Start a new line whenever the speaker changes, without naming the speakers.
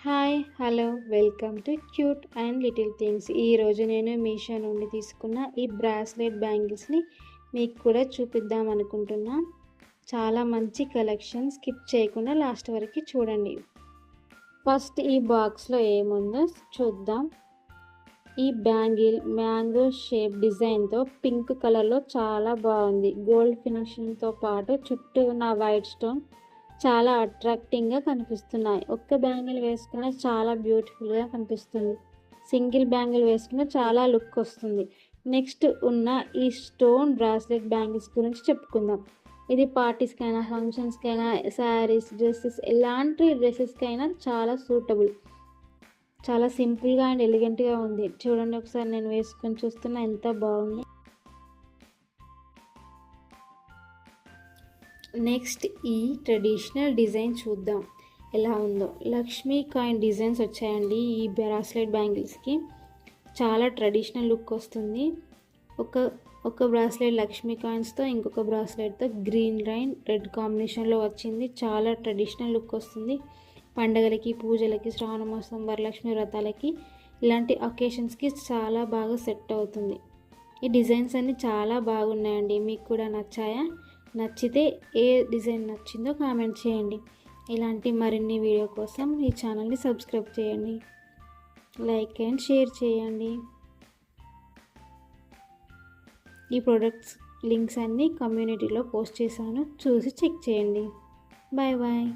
Hi hello welcome to cute and little things. ఈరోజు నేను మీషో నుండి తీసుకున్న ఈ బ్రాస్లెట్ బ్యాంగిల్స్ని మీకు కూడా చూపిద్దాం అనుకుంటున్నా. చాలా మంచి కలెక్షన్, స్కిప్ చేయకుండా లాస్ట్ వరకు చూడండి. ఫస్ట్ ఈ బాక్స్లో ఏముందో చూద్దాం. ఈ బ్యాంగిల్ మ్యాంగో షేప్ డిజైన్తో పింక్ కలర్లో చాలా బాగుంది. గోల్డ్ ఫినిషింగ్తో పాటు చుట్టూ ఉన్న వైట్ స్టోన్ చాలా అట్రాక్టింగ్గా కనిపిస్తున్నాయి. ఒక్క బ్యాంగిల్ వేసుకున్న చాలా బ్యూటిఫుల్గా కనిపిస్తుంది. సింగిల్ బ్యాంగిల్ వేసుకున్న చాలా లుక్ వస్తుంది. నెక్స్ట్ ఉన్న ఈ స్టోన్ బ్రాస్లెట్ బ్యాంగిల్స్ గురించి చెప్పుకుందాం. ఇది పార్టీస్కైనా, ఫంక్షన్స్కైనా, శారీస్, డ్రెస్సెస్, ఎలాంటి డ్రెస్సెస్కైనా చాలా సూటబుల్. చాలా సింపుల్గా అండ్ ఎలిగెంట్గా ఉంది. చూడండి ఒకసారి, నేను వేసుకొని చూస్తున్నా ఎంత బాగుంది. నెక్స్ట్ ఈ ట్రెడిషనల్ డిజైన్ చూద్దాం ఎలా ఉందో. లక్ష్మీ కాయిన్ డిజైన్స్ వచ్చాయండి ఈ బ్రాస్లెట్ బ్యాంగిల్స్కి. చాలా ట్రెడిషనల్ లుక్ వస్తుంది. ఒక బ్రాస్లెట్ లక్ష్మీ కాయిన్స్తో, ఇంకొక బ్రాస్లెట్తో గ్రీన్ రైన్ రెడ్ కాంబినేషన్లో వచ్చింది. చాలా ట్రెడిషనల్ లుక్ వస్తుంది. పండగలకి, పూజలకి, శ్రావణ మాసం, వరలక్ష్మి వ్రతాలకి, ఇలాంటి అకేషన్స్కి చాలా బాగా సెట్ అవుతుంది. ఈ డిజైన్స్ అన్నీ చాలా బాగున్నాయండి. మీకు కూడా నచ్చాయా? నచ్చితే ఏ డిజైన్ నచ్చిందో కామెంట్ చేయండి. ఇలాంటి మరిన్ని వీడియో కోసం ఈ ఛానల్ని సబ్స్క్రైబ్ చేయండి, లైక్ అండ్ షేర్ చేయండి. ఈ ప్రొడక్ట్స్ లింక్స్ అన్నీ కమ్యూనిటీలో పోస్ట్ చేశాను, చూసి చెక్ చేయండి. Bye bye.